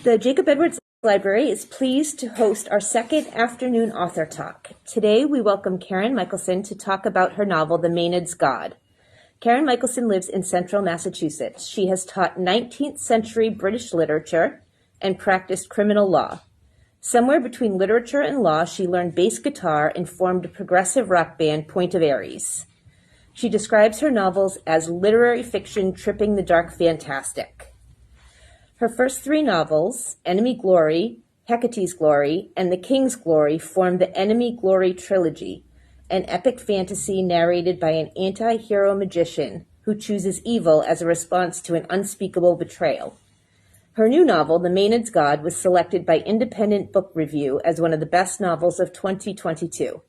The Jacob Edwards Library is pleased to host our second afternoon author talk. Today, we welcome Karen Michalson to talk about her novel, The Maenad's God. Karen Michalson lives in central Massachusetts. She has taught 19th century British literature and practiced criminal law. Somewhere between literature and law, she learned bass guitar and formed a progressive rock band, Point of Aries. She describes her novels as literary fiction tripping the dark fantastic. Her first three novels, Enemy Glory, Hecate's Glory, and The King's Glory, form the Enemy Glory Trilogy, an epic fantasy narrated by an anti-hero magician who chooses evil as a response to an unspeakable betrayal. Her new novel, The Maenad's God, was selected by Independent Book Review as one of the best novels of 2022.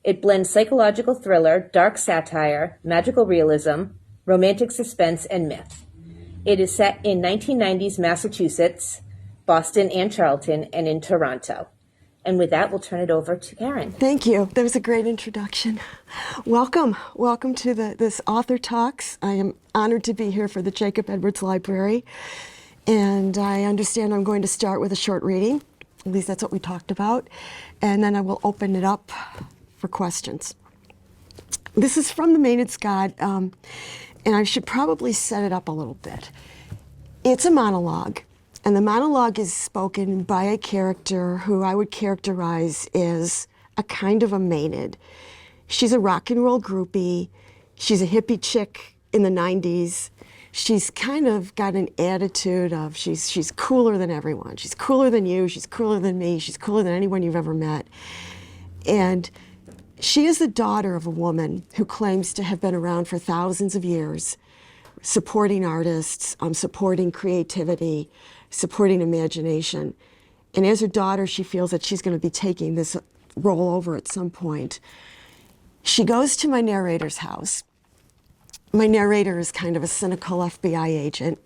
It blends psychological thriller, dark satire, magical realism, romantic suspense, and myth. It is set in 1990s Massachusetts, Boston and Charlton, and in Toronto. And with that, we'll turn it over to Karen. Thank you. That was a great introduction. Welcome. Welcome to this Author Talks. I am honored to be here for the Jacob Edwards Library. And I understand I'm going to start with a short reading. At least that's what we talked about. And then I will open it up for questions. This is from The Maenad's God. And I should probably set it up a little bit. It's a monologue, and the monologue is spoken by a character who I would characterize as a kind of a Maenad. She's a rock and roll groupie. She's a hippie chick in the 90s. She's kind of got an attitude of she's cooler than everyone. She's cooler than you, she's cooler than me, she's cooler than anyone you've ever met. And she is the daughter of a woman who claims to have been around for thousands of years, supporting artists, supporting creativity, supporting imagination. And as her daughter, she feels that she's going to be taking this role over at some point. She goes to my narrator's house. My narrator is kind of a cynical FBI agent,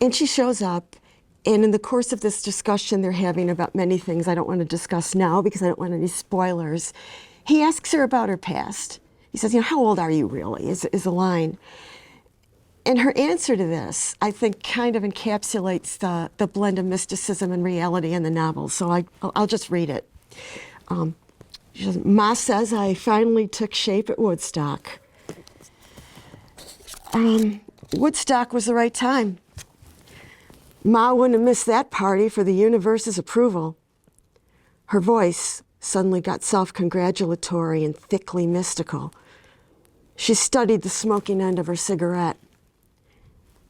and she shows up. And in the course of this discussion they're having about many things I don't want to discuss now because I don't want any spoilers, he asks her about her past. He says, how old are you really, is a line. And her answer to this, I think, kind of encapsulates the blend of mysticism and reality in the novel. So I'll just read it. She says, Ma says I finally took shape at Woodstock. Woodstock was the right time. Ma wouldn't have missed that party for the universe's approval. Her voice suddenly got self-congratulatory and thickly mystical. She studied the smoking end of her cigarette.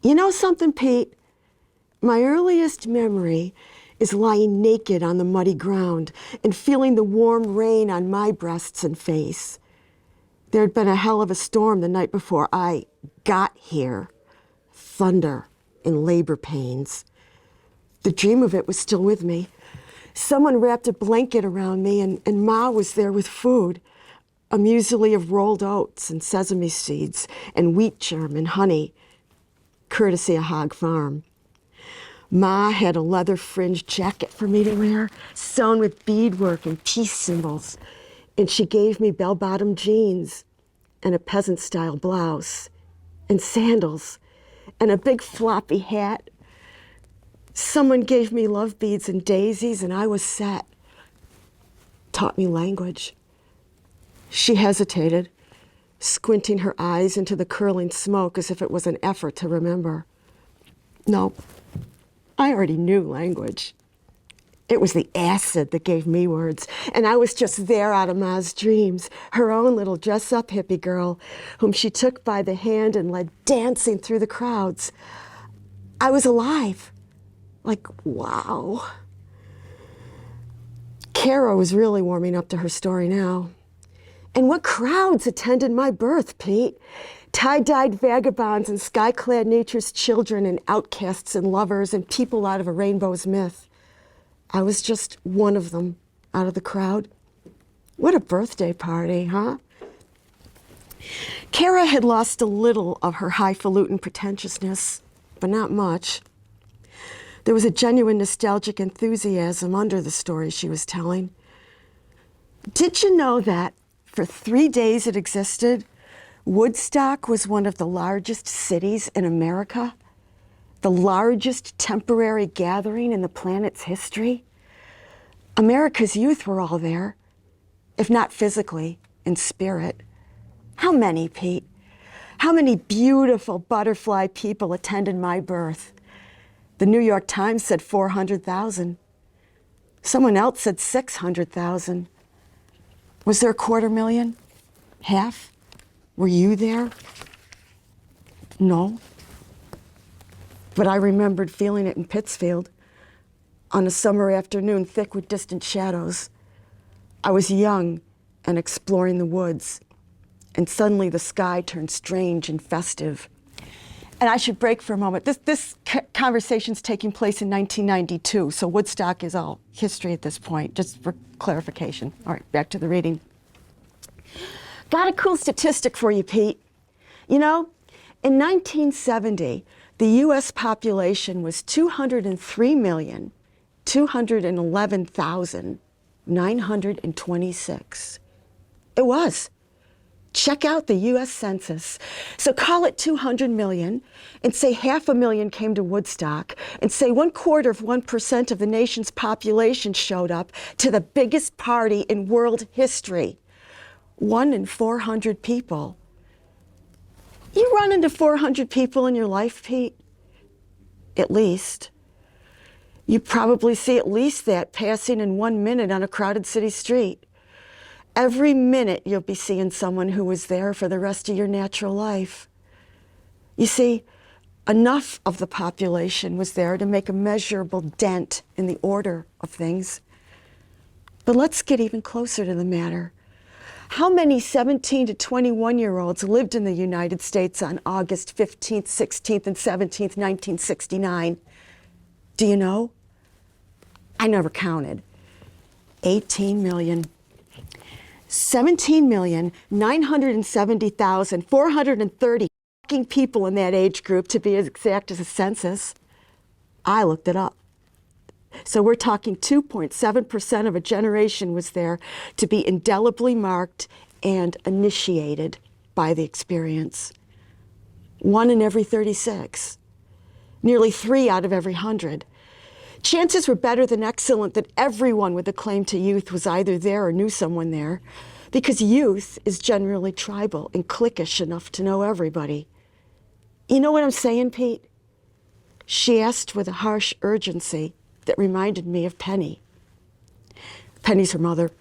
You know something, Pete? My earliest memory is lying naked on the muddy ground and feeling the warm rain on my breasts and face. There'd been a hell of a storm the night before I got here. Thunder and labor pains. The dream of it was still with me. Someone wrapped a blanket around me, and Ma was there with food, a muesli of rolled oats and sesame seeds and wheat germ and honey, courtesy of Hog Farm. Ma had a leather-fringed jacket for me to wear, sewn with beadwork and peace symbols, and she gave me bell-bottom jeans and a peasant-style blouse and sandals and a big floppy hat. Someone gave me love beads and daisies, and I was set. Taught me language. She hesitated, squinting her eyes into the curling smoke as if it was an effort to remember. No, I already knew language. It was the acid that gave me words, and I was just there out of Ma's dreams, her own little dress-up hippie girl, whom she took by the hand and led dancing through the crowds. I was alive. Like, wow. Kara was really warming up to her story now. And what crowds attended my birth, Pete? Tie-dyed vagabonds and sky-clad nature's children and outcasts and lovers and people out of a rainbow's myth. I was just one of them out of the crowd. What a birthday party, huh? Kara had lost a little of her highfalutin pretentiousness, but not much. There was a genuine nostalgic enthusiasm under the story she was telling. Did you know that for 3 days it existed, Woodstock was one of the largest cities in America? the largest temporary gathering in the planet's history. America's youth were all there, if not physically, in spirit. How many, Pete? How many beautiful butterfly people attended my birth? The New York Times said 400,000. Someone else said 600,000. Was there 250,000? Half? Were you there? No. But I remembered feeling it in Pittsfield on a summer afternoon thick with distant shadows. I was young and exploring the woods, and suddenly the sky turned strange and festive. And I should break for a moment. This conversation's taking place in 1992, so Woodstock is all history at this point, just for clarification. All right, back to the reading. Got a cool statistic for you, Pete. You know, in 1970, the U.S. population was 203,211,926. It was. Check out the U.S. Census. So call it 200 million, and say 500,000 came to Woodstock, and say 0.25% of the nation's population showed up to the biggest party in world history. 1 in 400 people. You run into 400 people in your life, Pete? At least. You probably see at least that passing in 1 minute on a crowded city street. Every minute you'll be seeing someone who was there for the rest of your natural life. You see, enough of the population was there to make a measurable dent in the order of things. But let's get even closer to the matter. How many 17 to 21-year-olds lived in the United States on August 15th, 16th, and 17th, 1969? Do you know? I never counted. 18 million. 17,970,430 people in that age group, to be as exact as a census. I looked it up. So we're talking 2.7% of a generation was there to be indelibly marked and initiated by the experience. 1 in every 36. Nearly 3 out of every 100. Chances were better than excellent that everyone with a claim to youth was either there or knew someone there, because youth is generally tribal and cliquish enough to know everybody. You know what I'm saying, Pete? She asked with a harsh urgency that reminded me of Penny. Penny's her mother.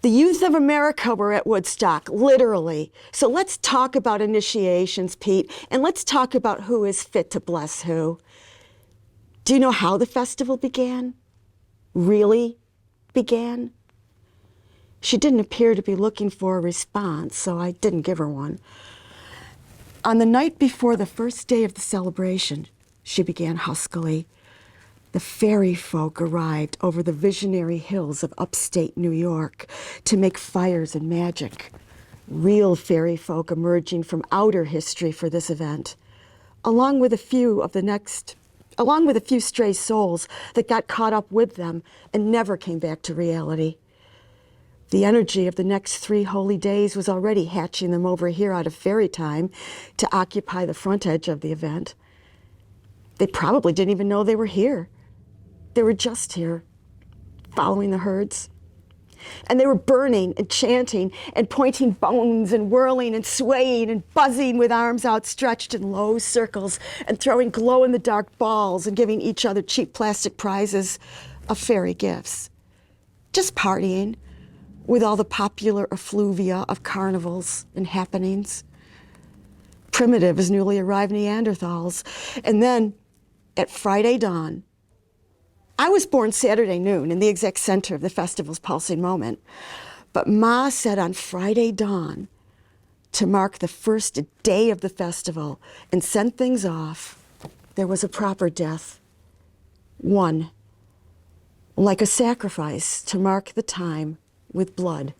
The youth of America were at Woodstock, literally. So let's talk about initiations, Pete, and let's talk about who is fit to bless who. Do you know how the festival began? Really began? She didn't appear to be looking for a response, so I didn't give her one. On the night before the first day of the celebration, she began huskily, the fairy folk arrived over the visionary hills of upstate New York to make fires and magic. Real fairy folk emerging from outer history for this event, along with a few stray souls that got caught up with them and never came back to reality. The energy of the next 3 holy days was already hatching them over here out of fairy time to occupy the front edge of the event. They probably didn't even know they were here. They were just here, following the herds. And they were burning and chanting and pointing bones and whirling and swaying and buzzing with arms outstretched in low circles and throwing glow-in-the-dark balls and giving each other cheap plastic prizes of fairy gifts. Just partying with all the popular effluvia of carnivals and happenings. Primitive as newly arrived Neanderthals. And then, at Friday dawn, I was born Saturday noon in the exact center of the festival's pulsing moment. But Ma said on Friday dawn, to mark the first day of the festival and send things off, there was a proper death. One. Like a sacrifice to mark the time with blood.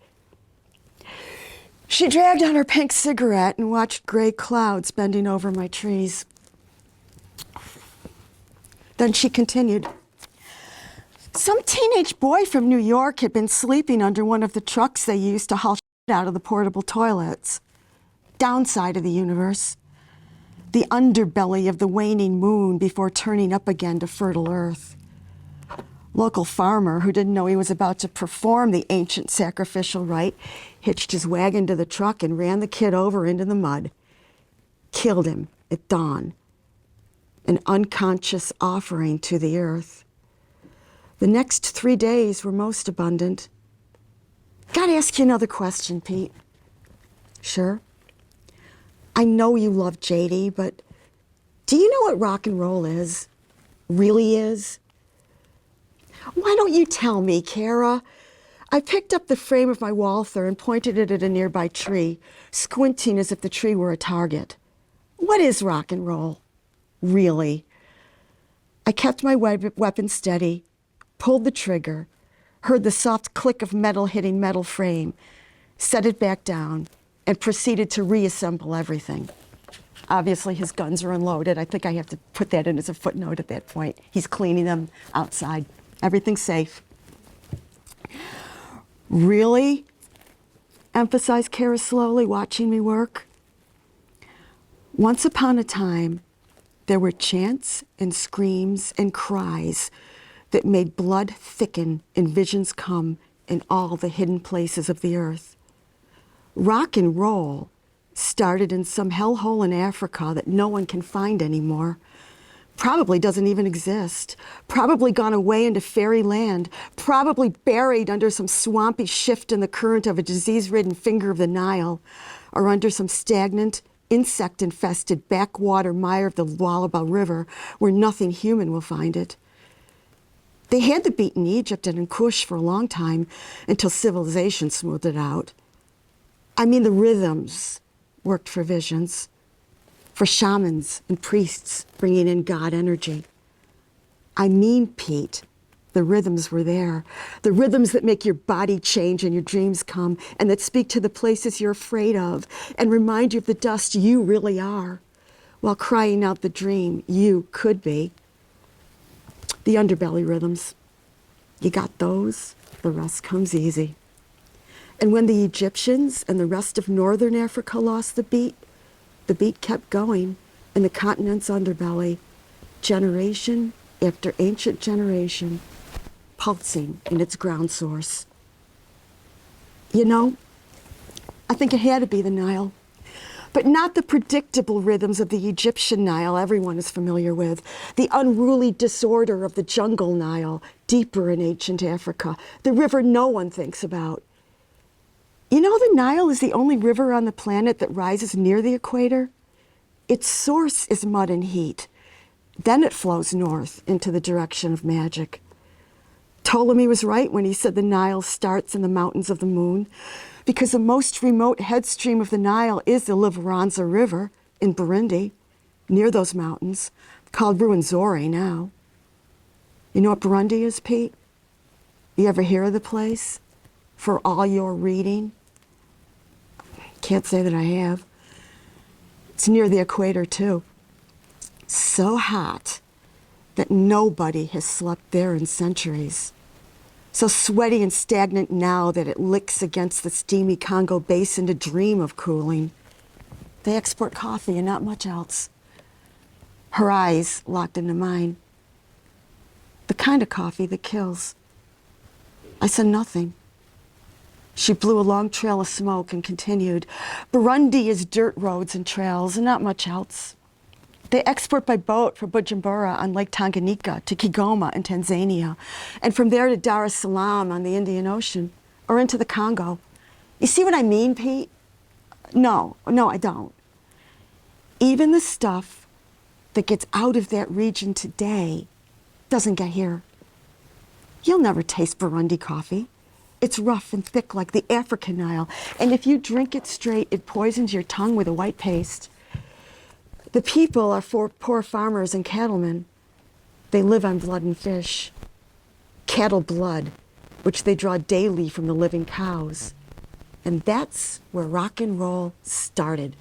She dragged on her pink cigarette and watched gray clouds bending over my trees. Then she continued. Some teenage boy from New York had been sleeping under one of the trucks they used to haul shit out of the portable toilets. Downside of the universe. the underbelly of the waning moon before turning up again to fertile earth. Local farmer who didn't know he was about to perform the ancient sacrificial rite hitched his wagon to the truck and ran the kid over into the mud. Killed him at dawn. An unconscious offering to the earth. The next 3 days were most abundant. Gotta ask you another question, Pete. Sure. I know you love JD, but do you know what rock and roll is? Really is? Why don't you tell me, Kara? I picked up the frame of my Walther and pointed it at a nearby tree, squinting as if the tree were a target. What is rock and roll? Really? I kept my weapon steady, pulled the trigger, heard the soft click of metal hitting metal frame, set it back down, and proceeded to reassemble everything. Obviously, his guns are unloaded. I think I have to put that in as a footnote at that point. He's cleaning them outside. Everything's safe. Really? Emphasized Kara slowly, watching me work. Once upon a time, there were chants and screams and cries that made blood thicken and visions come in all the hidden places of the earth. Rock and roll started in some hellhole in Africa that no one can find anymore. Probably doesn't even exist. Probably gone away into fairyland. Probably buried under some swampy shift in the current of a disease-ridden finger of the Nile, or under some stagnant, insect-infested backwater mire of the Lualaba River where nothing human will find it. They had the beat in Egypt and in Kush for a long time until civilization smoothed it out. I mean, the rhythms worked for visions, for shamans and priests bringing in God energy. I mean, Pete, the rhythms were there. The rhythms that make your body change and your dreams come, and that speak to the places you're afraid of and remind you of the dust you really are, while crying out the dream you could be. The underbelly rhythms. You got those, the rest comes easy. And when the Egyptians and the rest of northern Africa lost the beat kept going in the continent's underbelly, generation after ancient generation, pulsing in its ground source. You know, I think it had to be the Nile, but not the predictable rhythms of the Egyptian Nile everyone is familiar with, the unruly disorder of the jungle Nile, deeper in ancient Africa, the river no one thinks about. You know, the Nile is the only river on the planet that rises near the equator. Its source is mud and heat. Then it flows north into the direction of magic. Ptolemy was right when he said the Nile starts in the mountains of the moon, because the most remote headstream of the Nile is the Livaranza River in Burundi, near those mountains, called Ruwenzori now. You know what Burundi is, Pete? You ever hear of the place? For all your reading? Can't say that I have. It's near the equator, too. So hot that nobody has slept there in centuries. So sweaty and stagnant now that it licks against the steamy Congo basin to dream of cooling. They export coffee and not much else. Her eyes locked into mine. The kind of coffee that kills. I said nothing. She blew a long trail of smoke and continued. Burundi is dirt roads and trails and not much else. They export by boat from Bujumbura on Lake Tanganyika to Kigoma in Tanzania, and from there to Dar es Salaam on the Indian Ocean, or into the Congo. You see what I mean, Pete? No, I don't. Even the stuff that gets out of that region today doesn't get here. You'll never taste Burundi coffee. It's rough and thick like the African Nile, and if you drink it straight, it poisons your tongue with a white paste. The people are poor farmers and cattlemen. They live on blood and fish. Cattle blood, which they draw daily from the living cows. And that's where rock and roll started.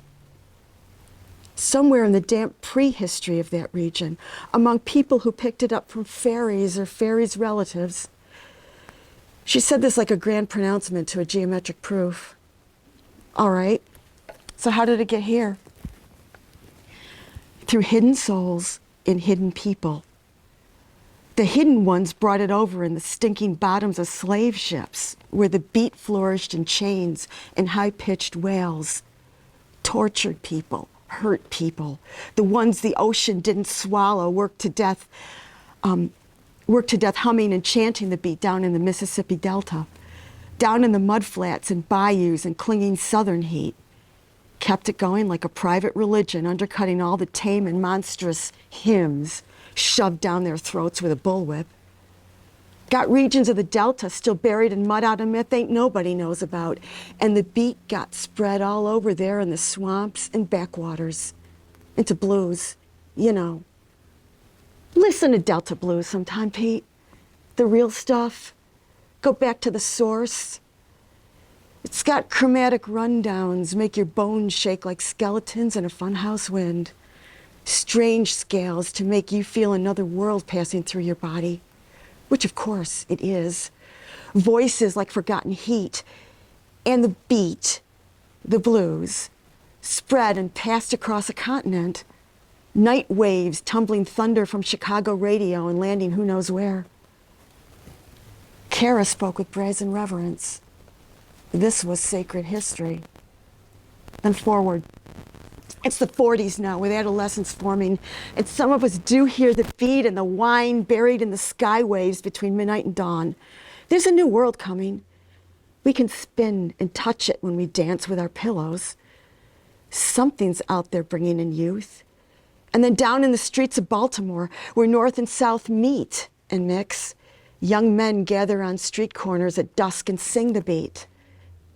Somewhere in the damp prehistory of that region, among people who picked it up from fairies or fairies' relatives. She said this like a grand pronouncement to a geometric proof. All right, so how did it get here? through hidden souls in hidden people. The hidden ones brought it over in the stinking bottoms of slave ships, where the beat flourished in chains and high-pitched wails. Tortured people, hurt people, the ones the ocean didn't swallow, worked to death humming and chanting the beat down in the Mississippi Delta, down in the mudflats and bayous and clinging southern heat. Kept it going like a private religion, undercutting all the tame and monstrous hymns shoved down their throats with a bullwhip. Got regions of the Delta still buried in mud out of myth ain't nobody knows about. And the beat got spread all over there in the swamps and backwaters. Into blues, you know. Listen to Delta blues sometime, Pete. The real stuff. Go back to the source. It's got chromatic rundowns, make your bones shake like skeletons in a funhouse wind. Strange scales to make you feel another world passing through your body, which of course it is. Voices like forgotten heat, and the beat, the blues, spread and passed across a continent. Night waves tumbling thunder from Chicago radio and landing who knows where. Kara spoke with brazen reverence. This was sacred history. Then forward. It's the 40s now, with adolescence forming, and some of us do hear the beat and the whine buried in the sky waves between midnight and dawn. There's a new world coming. We can spin and touch it when we dance with our pillows. Something's out there bringing in youth. And then down in the streets of Baltimore, where North and South meet and mix, young men gather on street corners at dusk and sing the beat.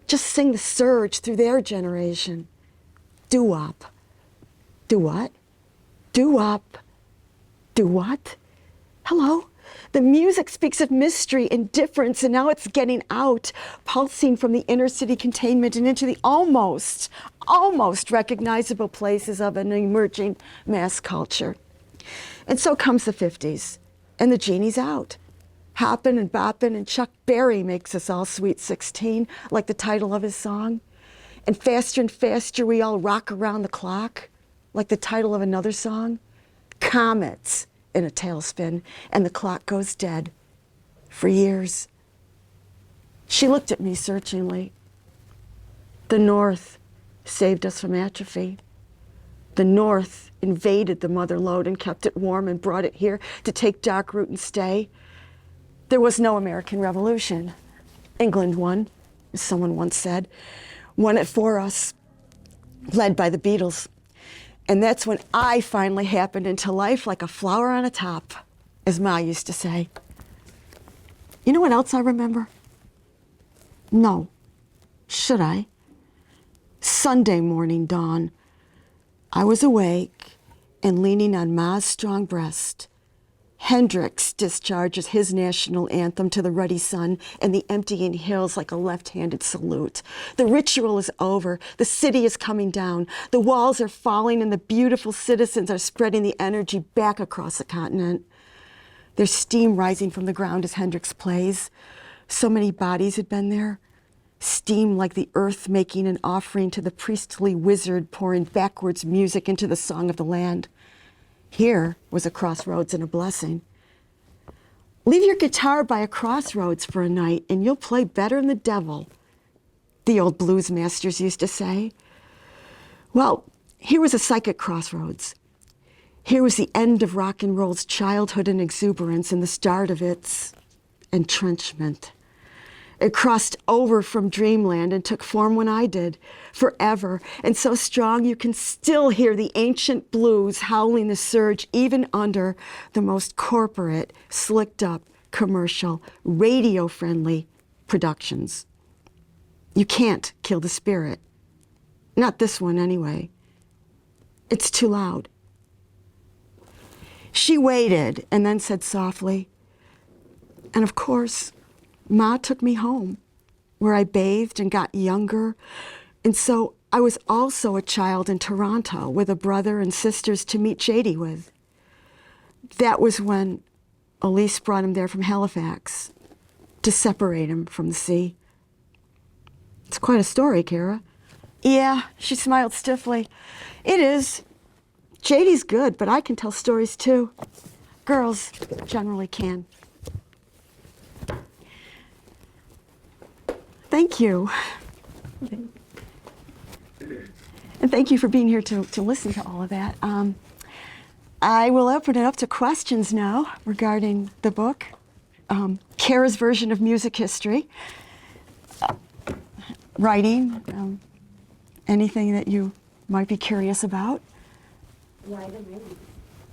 Just sing the surge through their generation. Doo-wop. Do what? Doo-wop. Do what? Hello? The music speaks of mystery and difference, and now it's getting out, pulsing from the inner city containment and into the almost recognizable places of an emerging mass culture. And so comes the 50s, and the genie's out. Hoppin' and boppin', and Chuck Berry makes us all sweet 16, like the title of his song. And faster we all rock around the clock, like the title of another song. Comets in a tailspin, and the clock goes dead for years. She looked at me searchingly. The North saved us from atrophy. The North invaded the mother lode and kept it warm and brought it here to take dark root and stay. There was no American Revolution. England won, as someone once said. Won it for us, led by the Beatles. And that's when I finally happened into life like a flower on a top, as Ma used to say. You know what else I remember? No. Should I? Sunday morning dawn. I was awake and leaning on Ma's strong breast. Hendrix discharges his national anthem to the ruddy sun and the emptying hills like a left-handed salute. The ritual is over. The city is coming down. The walls are falling and the beautiful citizens are spreading the energy back across the continent. There's steam rising from the ground as Hendrix plays. So many bodies had been there. Steam like the earth making an offering to the priestly wizard pouring backwards music into the song of the land. Here was a crossroads and a blessing. Leave your guitar by a crossroads for a night and you'll play better than the devil, the old blues masters used to say. Well, here was a psychic crossroads. Here was the end of rock and roll's childhood and exuberance and the start of its entrenchment. It crossed over from dreamland and took form when I did, forever, and so strong you can still hear the ancient blues howling the surge even under the most corporate, slicked-up, commercial, radio-friendly productions. You can't kill the spirit. Not this one, anyway. It's too loud. She waited and then said softly, and of course, Ma took me home, where I bathed and got younger. And so I was also a child in Toronto with a brother and sisters to meet Jade with. That was when Elise brought him there from Halifax to separate him from the sea. It's quite a story, Kara. Yeah, she smiled stiffly. It is. JD's good, but I can tell stories too. Girls generally can. Thank you. And thank you for being here to listen to all of that. I will open it up to questions now regarding the book, Kara's version of music history, writing, anything that you might be curious about. Why the 90s?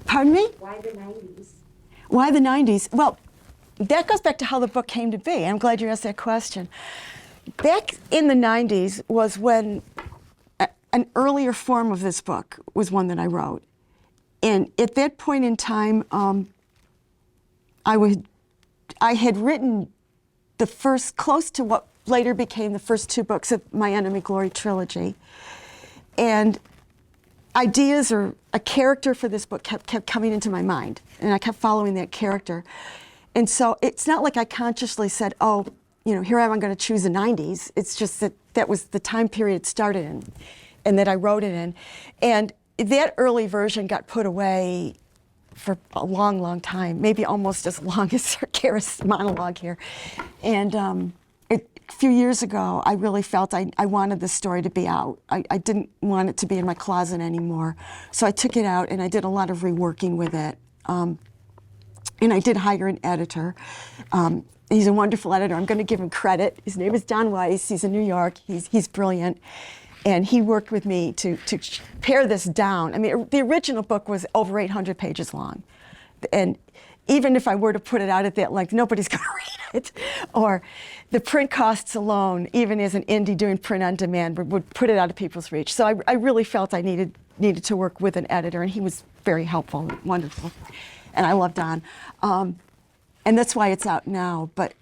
Pardon me? Why the 90s? Why the 90s? Well, that goes back to how the book came to be. I'm glad you asked that question. Back in the 90s was when an earlier form of this book was one that I wrote. And at that point in time, I had written the first, close to what later became the first two books of my Enemy Glory trilogy. And ideas or a character for this book kept coming into my mind, and I kept following that character. And so it's not like I consciously said, oh, you know, here I am, I'm going to choose the 90s. It's just that that was the time period it started in and that I wrote it in. And that early version got put away for a long, long time, maybe almost as long as Kara's monologue here. And a few years ago, I really felt I wanted this story to be out. I didn't want it to be in my closet anymore. So I took it out and I did a lot of reworking with it. And I did hire an editor. He's a wonderful editor. I'm going to give him credit. His name is Don Weiss. He's in New York. He's brilliant. And he worked with me to pare this down. I mean, the original book was over 800 pages long. And even if I were to put it out at that length, nobody's going to read it. Or the print costs alone, even as an indie doing print on demand, would put it out of people's reach. So I really felt I needed to work with an editor, and he was very helpful, wonderful. And I love Don. And that's why it's out now. But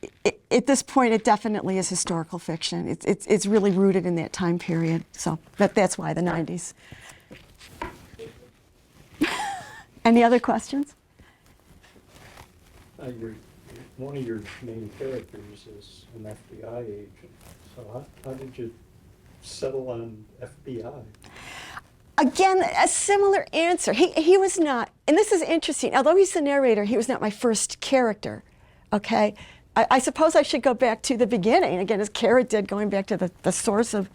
at this point, it definitely is historical fiction. It's really rooted in that time period. So that's why the 90s. Any other questions? One of your main characters is an FBI agent. So how did you settle on FBI? Again, a similar answer. He was not, and this is interesting, although he's the narrator, he was not my first character, okay? I suppose I should go back to the beginning, again, as Kara did, going back to the source of,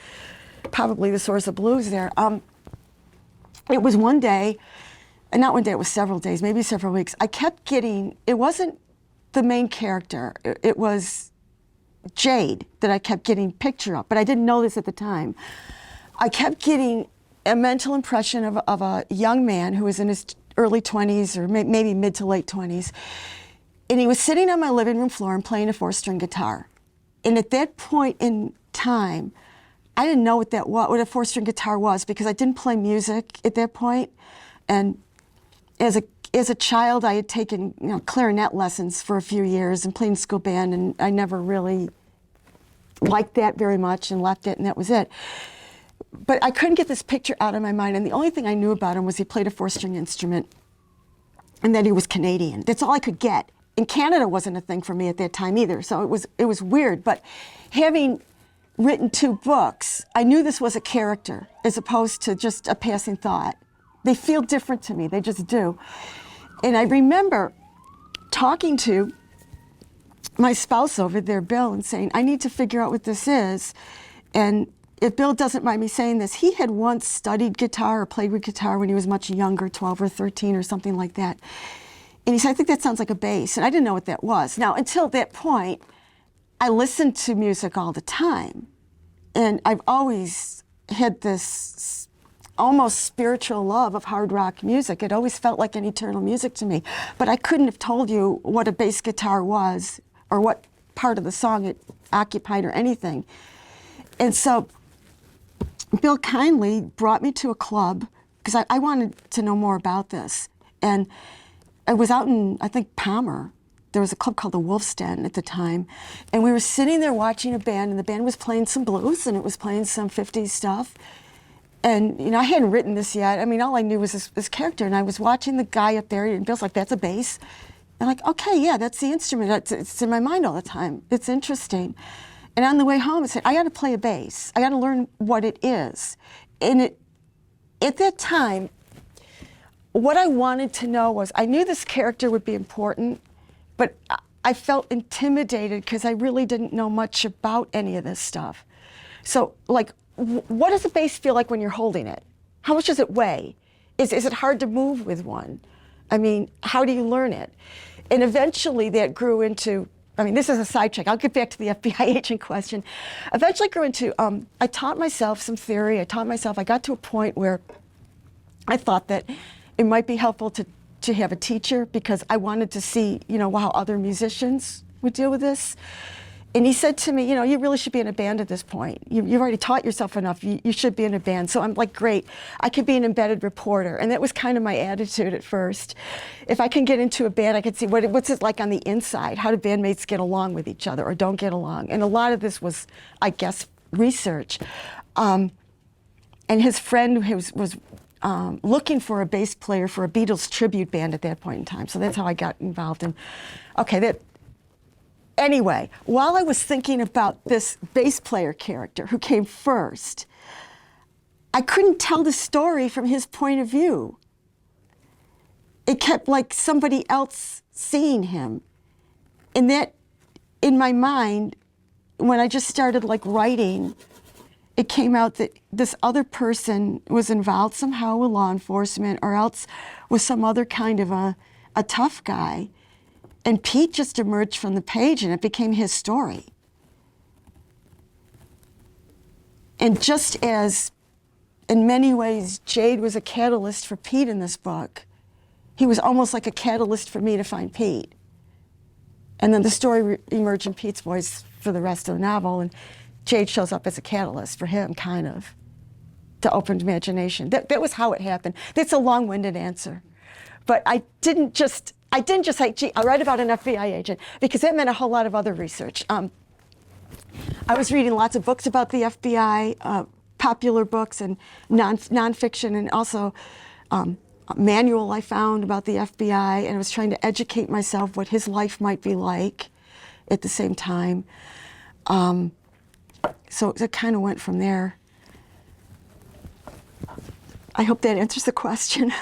probably the source of blues there. It was one day, and not one day, it was several days, maybe several weeks. I kept getting, it wasn't the main character, it was Jade that I kept getting picture of, but I didn't know this at the time. I kept getting a mental impression of a young man who was in his early 20s or maybe mid to late 20s. And he was sitting on my living room floor and playing a 4-string guitar. And at that point in time, I didn't know what a 4-string guitar was, because I didn't play music at that point. And as a child, I had taken clarinet lessons for a few years and played in school band, and I never really liked that very much and left it, and that was it. But I couldn't get this picture out of my mind, and the only thing I knew about him was he played a 4-string instrument and that he was Canadian. That's all I could get. And Canada wasn't a thing for me at that time either, so it was weird. But having written 2 books, I knew this was a character as opposed to just a passing thought. They feel different to me, they just do. And I remember talking to my spouse over there, Bill, and saying, I need to figure out what this is. And if Bill doesn't mind me saying this, he had once studied guitar or played with guitar when he was much younger, 12 or 13 or something like that. And he said, I think that sounds like a bass. And I didn't know what that was. Now, until that point, I listened to music all the time. And I've always had this almost spiritual love of hard rock music. It always felt like an eternal music to me. But I couldn't have told you what a bass guitar was or what part of the song it occupied or anything. And so Bill kindly brought me to a club because I wanted to know more about this. And I was out in, I think, Palmer. There was a club called the Wolf's Den at the time. And we were sitting there watching a band, and the band was playing some blues, and it was playing some 50s stuff. And, I hadn't written this yet. I mean, all I knew was this character. And I was watching the guy up there, and Bill's like, that's a bass. And I'm like, okay, yeah, that's the instrument. It's in my mind all the time. It's interesting. And on the way home, I said, I got to play a bass. I got to learn what it is. And at that time, what I wanted to know was, I knew this character would be important, but I felt intimidated because I really didn't know much about any of this stuff. So, like, what does a bass feel like when you're holding it? How much does it weigh? Is it hard to move with one? I mean, how do you learn it? And eventually that grew into, I mean, this is a sidetrack. I'll get back to the FBI agent question. Eventually grew into, I taught myself some theory. I got to a point where I thought that it might be helpful to have a teacher, because I wanted to see, how other musicians would deal with this. And he said to me, you really should be in a band at this point. You've already taught yourself enough. You should be in a band. So I'm like, great, I could be an embedded reporter. And that was kind of my attitude at first. If I can get into a band, I could see what's it like on the inside. How do bandmates get along with each other or don't get along? And a lot of this was, I guess, research. And his friend was looking for a bass player for a Beatles tribute band at that point in time. So that's how I got involved in, Anyway, while I was thinking about this bass player character who came first, I couldn't tell the story from his point of view. It kept like somebody else seeing him. And that, in my mind, when I just started writing, it came out that this other person was involved somehow with law enforcement, or else was some other kind of a tough guy. And Pete just emerged from the page, and it became his story. And just as, in many ways, Jade was a catalyst for Pete in this book, he was almost like a catalyst for me to find Pete. And then the story emerged in Pete's voice for the rest of the novel, and Jade shows up as a catalyst for him, kind of, to open imagination. That was how it happened. That's a long-winded answer. But I didn't just say, gee, I'll write about an FBI agent, because that meant a whole lot of other research. I was reading lots of books about the FBI, popular books and nonfiction, and also a manual I found about the FBI, and I was trying to educate myself what his life might be like at the same time. So it kind of went from there. I hope that answers the question.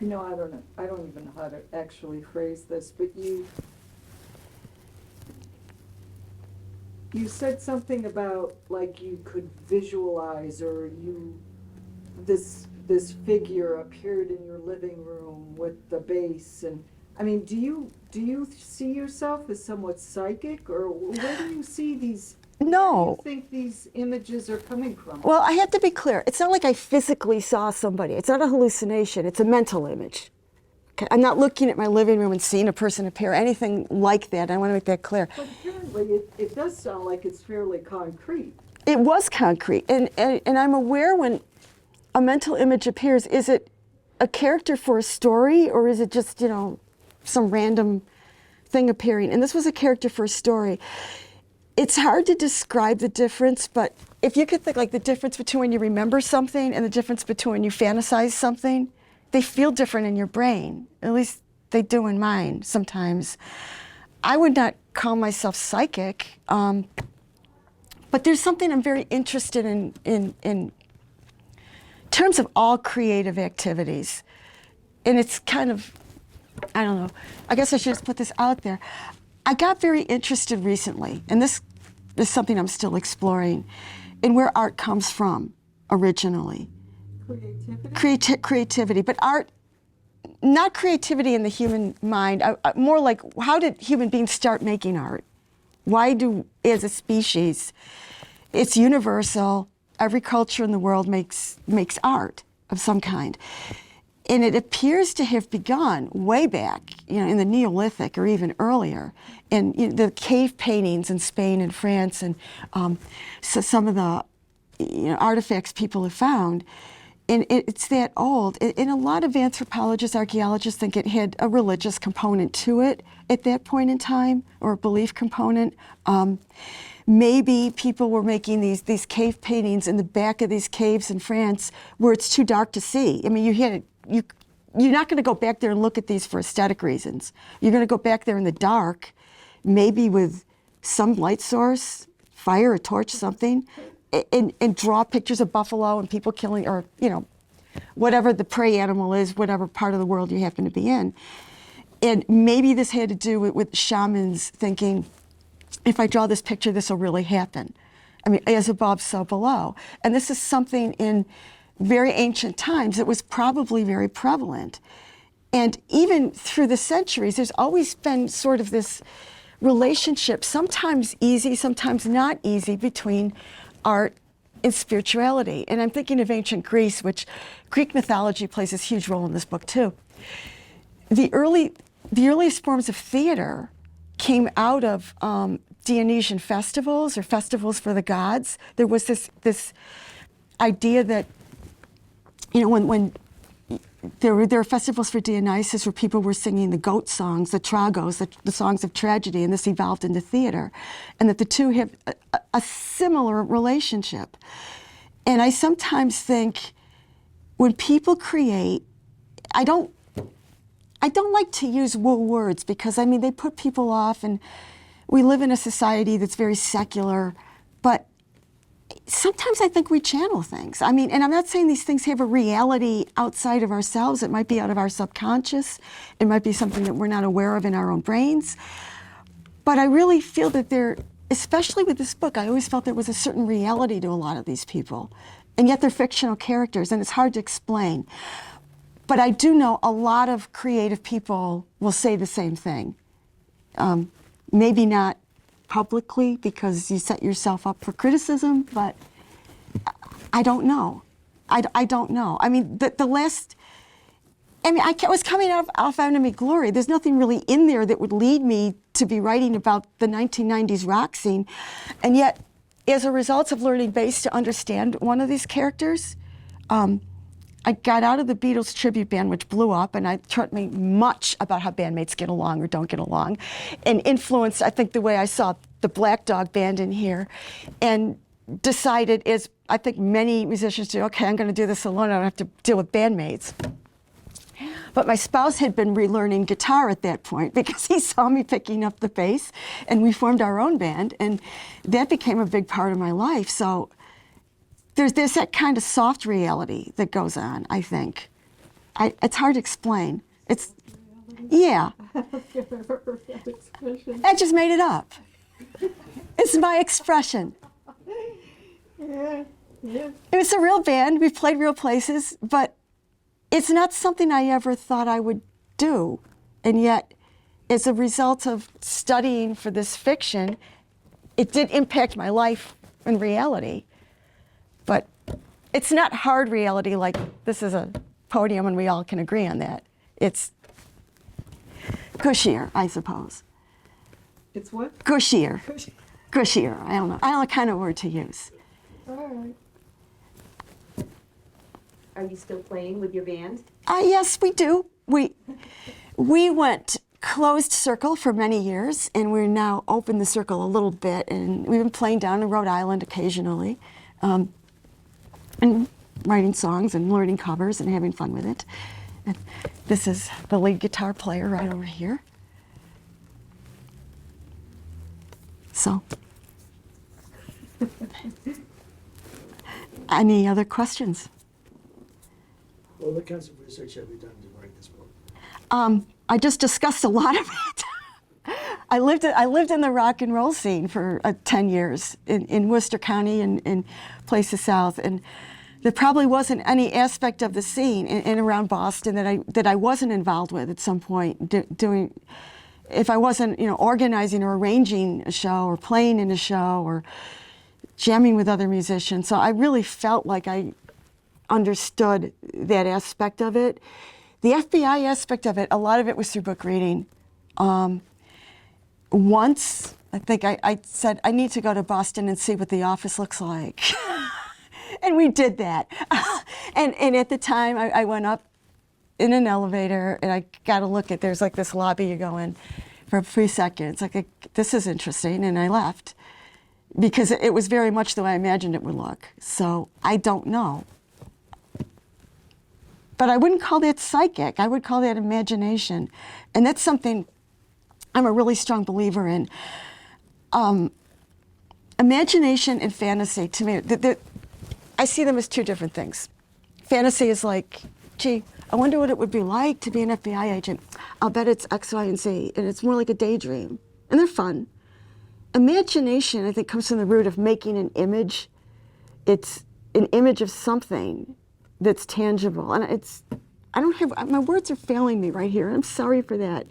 I don't know. I don't even know how to actually phrase this, but you said something about like you could visualize, or this figure appeared in your living room with the bass, and I mean, do you see yourself as somewhat psychic, or where do you see these? No. Where do you think these images are coming from? Well, I have to be clear. It's not like I physically saw somebody. It's not a hallucination. It's a mental image. Okay? I'm not looking at my living room and seeing a person appear, anything like that. I want to make that clear. But apparently it does sound like it's fairly concrete. It was concrete. And I'm aware when a mental image appears, is it a character for a story, or is it just, some random thing appearing? And this was a character for a story. It's hard to describe the difference, but if you could think like the difference between when you remember something and the difference between when you fantasize something, they feel different in your brain. At least they do in mine sometimes. I would not call myself psychic, but there's something I'm very interested in terms of all creative activities. And it's kind of, I don't know, I guess I should just put this out there. I got very interested recently, and this is something I'm still exploring, in where art comes from originally. Creativity? Creativity, but art, not creativity in the human mind, more like how did human beings start making art? Why do, as a species, it's universal, every culture in the world makes art of some kind. And it appears to have begun way back, in the Neolithic or even earlier, in the cave paintings in Spain and France, and so some of the artifacts people have found. And it's that old. And a lot of anthropologists, archaeologists think it had a religious component to it at that point in time, or a belief component. Maybe people were making these cave paintings in the back of these caves in France where it's too dark to see. I mean, you're not going to go back there and look at these for aesthetic reasons. You're going to go back there in the dark, maybe with some light source fire, a torch, something, and draw pictures of buffalo and people killing, or, whatever the prey animal is, whatever part of the world you happen to be in. And maybe this had to do with shamans thinking, if I draw this picture, this will really happen. I mean, as above, so below. And this is something in very ancient times that was probably very prevalent. And even through the centuries, there's always been sort of this relationship, sometimes easy, sometimes not easy, between art and spirituality. And I'm thinking of ancient Greece, which Greek mythology plays this huge role in this book too. The earliest forms of theater came out of Dionysian festivals, or festivals for the gods. There was this idea that, when there were festivals for Dionysus where people were singing the goat songs, the tragos, the songs of tragedy, and this evolved into theater, and that the two have a similar relationship. And I sometimes think when people create, I don't like to use woo words, because I mean they put people off, and we live in a society that's very secular, but sometimes I think we channel things. I mean, and I'm not saying these things have a reality outside of ourselves. It might be out of our subconscious. It might be something that we're not aware of in our own brains. But I really feel that there, especially with this book, I always felt there was a certain reality to a lot of these people. And yet they're fictional characters, and it's hard to explain. But I do know a lot of creative people will say the same thing. Maybe not publicly, because you set yourself up for criticism, but I don't know. I don't know. I mean, the last, I was coming off Enemy Glory. There's nothing really in there that would lead me to be writing about the 1990s rock scene. And yet, as a result of learning bass to understand one of these characters, I got out of the Beatles tribute band, which blew up, and it taught me much about how bandmates get along or don't get along, and influenced, I think, the way I saw the Black Dog Band in here, and decided, as I think many musicians do, okay, I'm going to do this alone. I don't have to deal with bandmates. But my spouse had been relearning guitar at that point, because he saw me picking up the bass, and we formed our own band, and that became a big part of my life. So there's that kind of soft reality that goes on, I think. It's hard to explain. It's, yeah. I've never heard that expression. I just made it up. It's my expression. Yeah. It's a real band. We've played real places, but it's not something I ever thought I would do. And yet, as a result of studying for this fiction, it did impact my life in reality. But it's not hard reality, like this is a podium and we all can agree on that. It's cushier, I suppose. It's what? Cushier. Cushier. I don't know. I don't know what kind of word to use. All right. Are you still playing with your band? Yes, we do. We went closed circle for many years, and we're now open the circle a little bit, and we've been playing down in Rhode Island occasionally. And writing songs and learning covers and having fun with it. And this is the lead guitar player right over here. So, any other questions? Well, what kinds of research have you done to write this book? I just discussed a lot of it. I lived in the rock and roll scene for 10 years in Worcester County and places south, and there probably wasn't any aspect of the scene in around Boston that I wasn't involved with at some point doing. If I wasn't, organizing or arranging a show or playing in a show or jamming with other musicians, so I really felt like I understood that aspect of it. The FBI aspect of it, a lot of it was through book reading. Once, I think I said, I need to go to Boston and see what the office looks like. And we did that. And at the time, I went up in an elevator, and I got to look at, there's like this lobby you go in for 3 seconds. Like, this is interesting, and I left. Because it was very much the way I imagined it would look. So I don't know. But I wouldn't call that psychic. I would call that imagination. And that's something I'm a really strong believer in. imagination and fantasy, to me, I see them as two different things. Fantasy is like, gee, I wonder what it would be like to be an FBI agent. I'll bet it's X, Y, and Z, and it's more like a daydream, and they're fun. Imagination, I think, comes from the root of making an image. It's an image of something that's tangible, and I don't have, my words are failing me right here, and I'm sorry for that.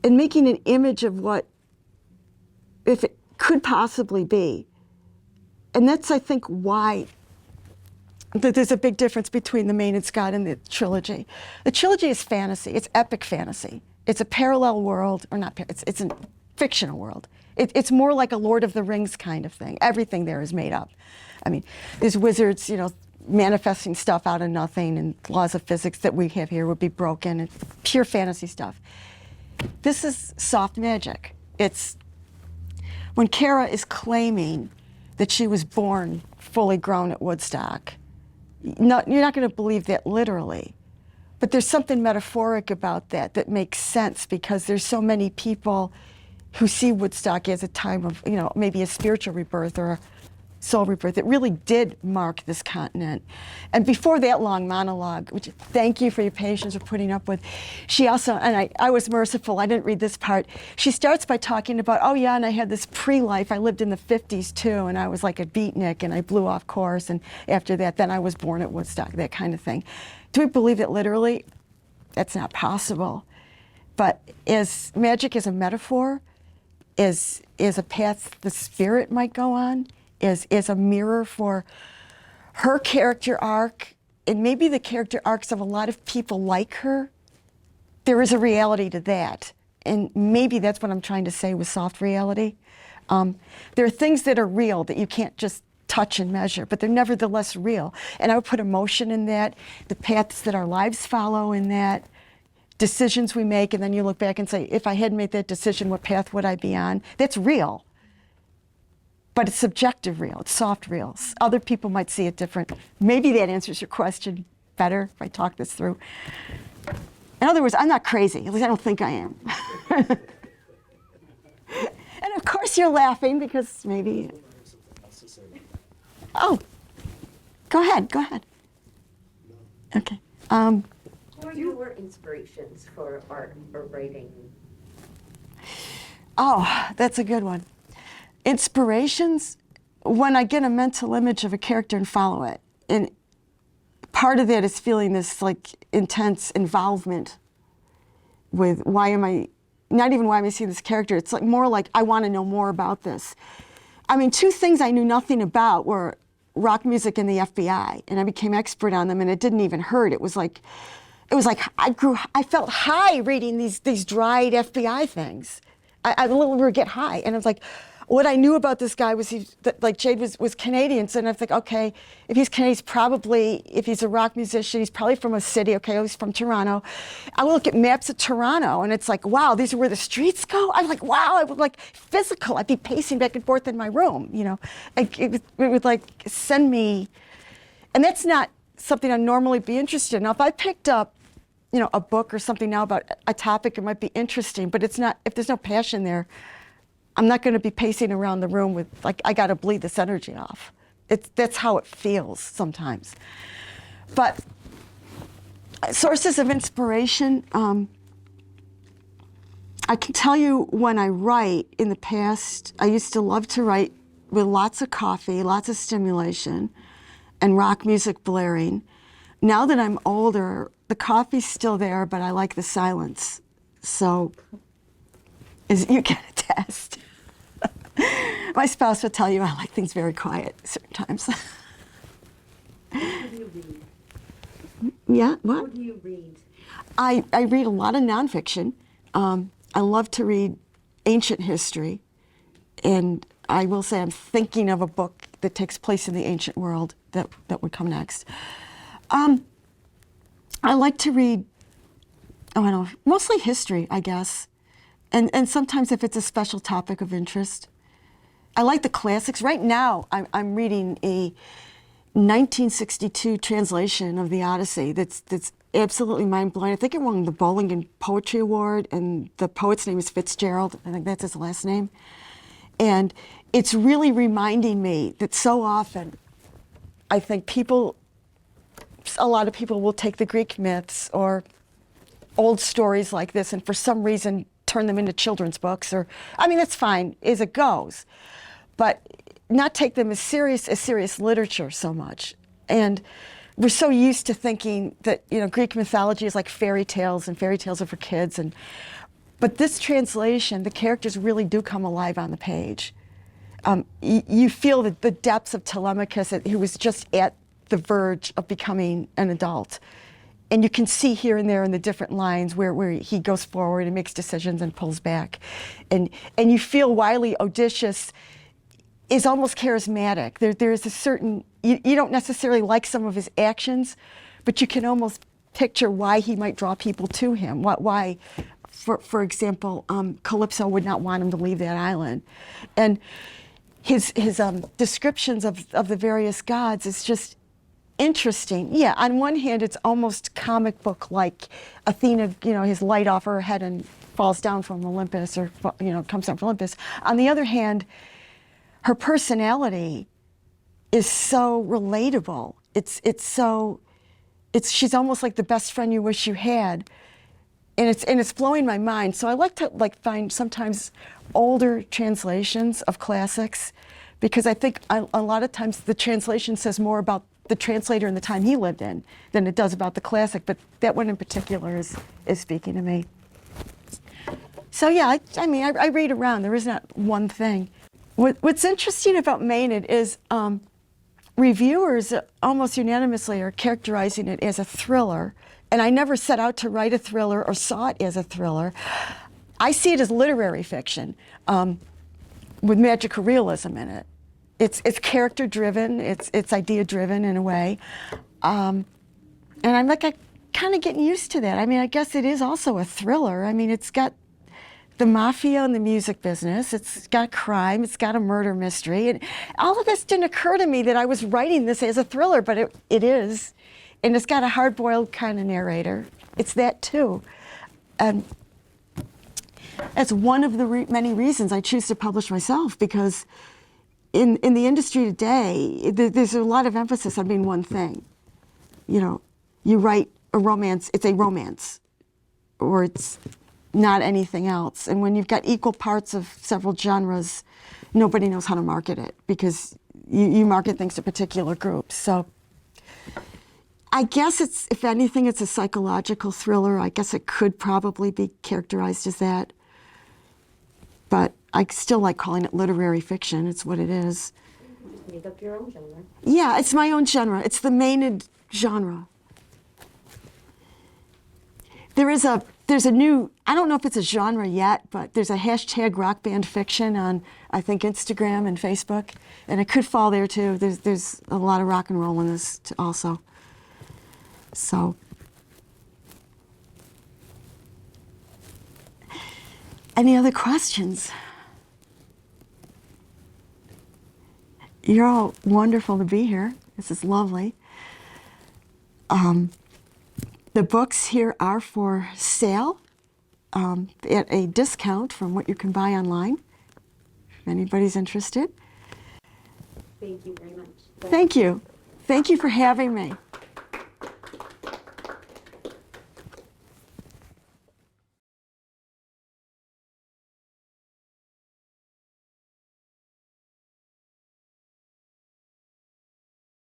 And making an image of what, if it could possibly be. And that's, I think, why there's a big difference between the Maenad's God and the Trilogy. The Trilogy is fantasy. It's epic fantasy. It's a parallel world, or not, it's a fictional world. It's more like a Lord of the Rings kind of thing. Everything there is made up. I mean, there's wizards, manifesting stuff out of nothing, and laws of physics that we have here would be broken, and pure fantasy stuff. This is soft magic. It's when Kara is claiming that she was born fully grown at Woodstock. You're not going to believe that literally, but there's something metaphoric about that makes sense, because there's so many people who see Woodstock as a time of, maybe a spiritual rebirth or a soul rebirth. It really did mark this continent. And before that long monologue, which thank you for your patience of putting up with, she also, and I was merciful, I didn't read this part, she starts by talking about, oh yeah, and I had this pre-life, I lived in the 50s too, and I was like a beatnik, and I blew off course, and after that, then I was born at Woodstock, that kind of thing. Do we believe that literally? That's not possible. But as magic is a metaphor, is a path the spirit might go on, is a mirror for her character arc, and maybe the character arcs of a lot of people like her. There is a reality to that. And maybe that's what I'm trying to say with soft reality. There are things that are real that you can't just touch and measure, but they're nevertheless real. And I would put emotion in that, the paths that our lives follow in that, decisions we make, and then you look back and say, if I hadn't made that decision, what path would I be on? That's real. But it's subjective real, it's soft real. Other people might see it different. Maybe that answers your question better if I talk this through. In other words, I'm not crazy, at least I don't think I am. And of course you're laughing because maybe, oh, go ahead. Okay. Who are your inspirations for art or writing? Oh, that's a good one. Inspirations, when I get a mental image of a character and follow it. And part of that is feeling this like intense involvement with not even why am I seeing this character, it's like more like I want to know more about this. I mean, two things I knew nothing about were rock music and the FBI, and I became expert on them, and it didn't even hurt. It was like I felt high reading these dried FBI things. I literally would get high, and I was like, what I knew about this guy was like Jade was Canadian, so I think, okay, if he's Canadian, he's probably, if he's a rock musician, he's probably from a city, okay, he's from Toronto. I would look at maps of Toronto, and it's like, wow, these are where the streets go? I'm like, wow, I would like physical, I'd be pacing back and forth in my room, it would like send me, and that's not something I'd normally be interested in. Now, if I picked up, a book or something now about a topic, it might be interesting, but it's not, if there's no passion there, I'm not going to be pacing around the room with, like, I got to bleed this energy off. That's how it feels sometimes. But sources of inspiration, I can tell you when I write in the past, I used to love to write with lots of coffee, lots of stimulation, and rock music blaring. Now that I'm older, the coffee's still there, but I like the silence. So, as you can attest. My spouse will tell you I like things very quiet certain times. What do you read? Yeah, what? What do you read? I read a lot of nonfiction. I love to read ancient history. And I will say I'm thinking of a book that takes place in the ancient world that would come next. I like to read, mostly history, I guess. And sometimes if it's a special topic of interest. I like the classics. Right now, I'm reading a 1962 translation of the Odyssey that's absolutely mind-blowing. I think it won the Bowling Poetry Award, and the poet's name is Fitzgerald. I think that's his last name. And it's really reminding me that so often I think a lot of people will take the Greek myths or old stories like this and for some reason turn them into children's books, or, I mean, that's fine as it goes, but not take them as serious literature so much. And we're so used to thinking that, Greek mythology is like fairy tales and fairy tales are for kids. But this translation, the characters really do come alive on the page. You feel the depths of Telemachus, who was just at the verge of becoming an adult. And you can see here and there in the different lines where he goes forward and makes decisions and pulls back. And you feel Wile Odysseus is almost charismatic. There is a certain, you don't necessarily like some of his actions, but you can almost picture why he might draw people to him. Why, for example, Calypso would not want him to leave that island. And his descriptions of the various gods is just interesting. Yeah, on one hand, it's almost comic book like Athena, his light off her head and falls down from Olympus, or, comes down from Olympus. On the other hand, her personality is so relatable. She's almost like the best friend you wish you had. And it's blowing my mind. So I like to find sometimes older translations of classics, because I think a lot of times the translation says more about the translator and the time he lived in than it does about the classic, but that one in particular is speaking to me. So yeah, I read around. There is not one thing. What's interesting about Maenad is reviewers almost unanimously are characterizing it as a thriller, and I never set out to write a thriller or saw it as a thriller. I see it as literary fiction with magical realism in it. It's character driven, it's idea driven in a way, and I'm kind of getting used to that. I guess it is also a thriller. It's got the mafia and the music business, it's got crime, it's got a murder mystery, and all of this didn't occur to me that I was writing this as a thriller, but it is, and it's got a hard-boiled kind of narrator. It's that too. That's one of the many reasons I choose to publish myself, because in the industry today, there's a lot of emphasis on being one thing. You write a romance, it's a romance, or it's not anything else. And when you've got equal parts of several genres, nobody knows how to market it, because you market things to particular groups. So I guess if anything, it's a psychological thriller. I guess it could probably be characterized as that. But I still like calling it literary fiction. It's what it is. Make up your own genre. Yeah, it's my own genre. It's the Maenad genre. There's a new, I don't know if it's a genre yet, but there's a hashtag rock band fiction on, I think, Instagram and Facebook, and it could fall there too. There's a lot of rock and roll in this also. So, any other questions? You're all wonderful to be here. This is lovely. The books here are for sale at a discount from what you can buy online, if anybody's interested. Thank you very much. Thank you. Thank you for having me.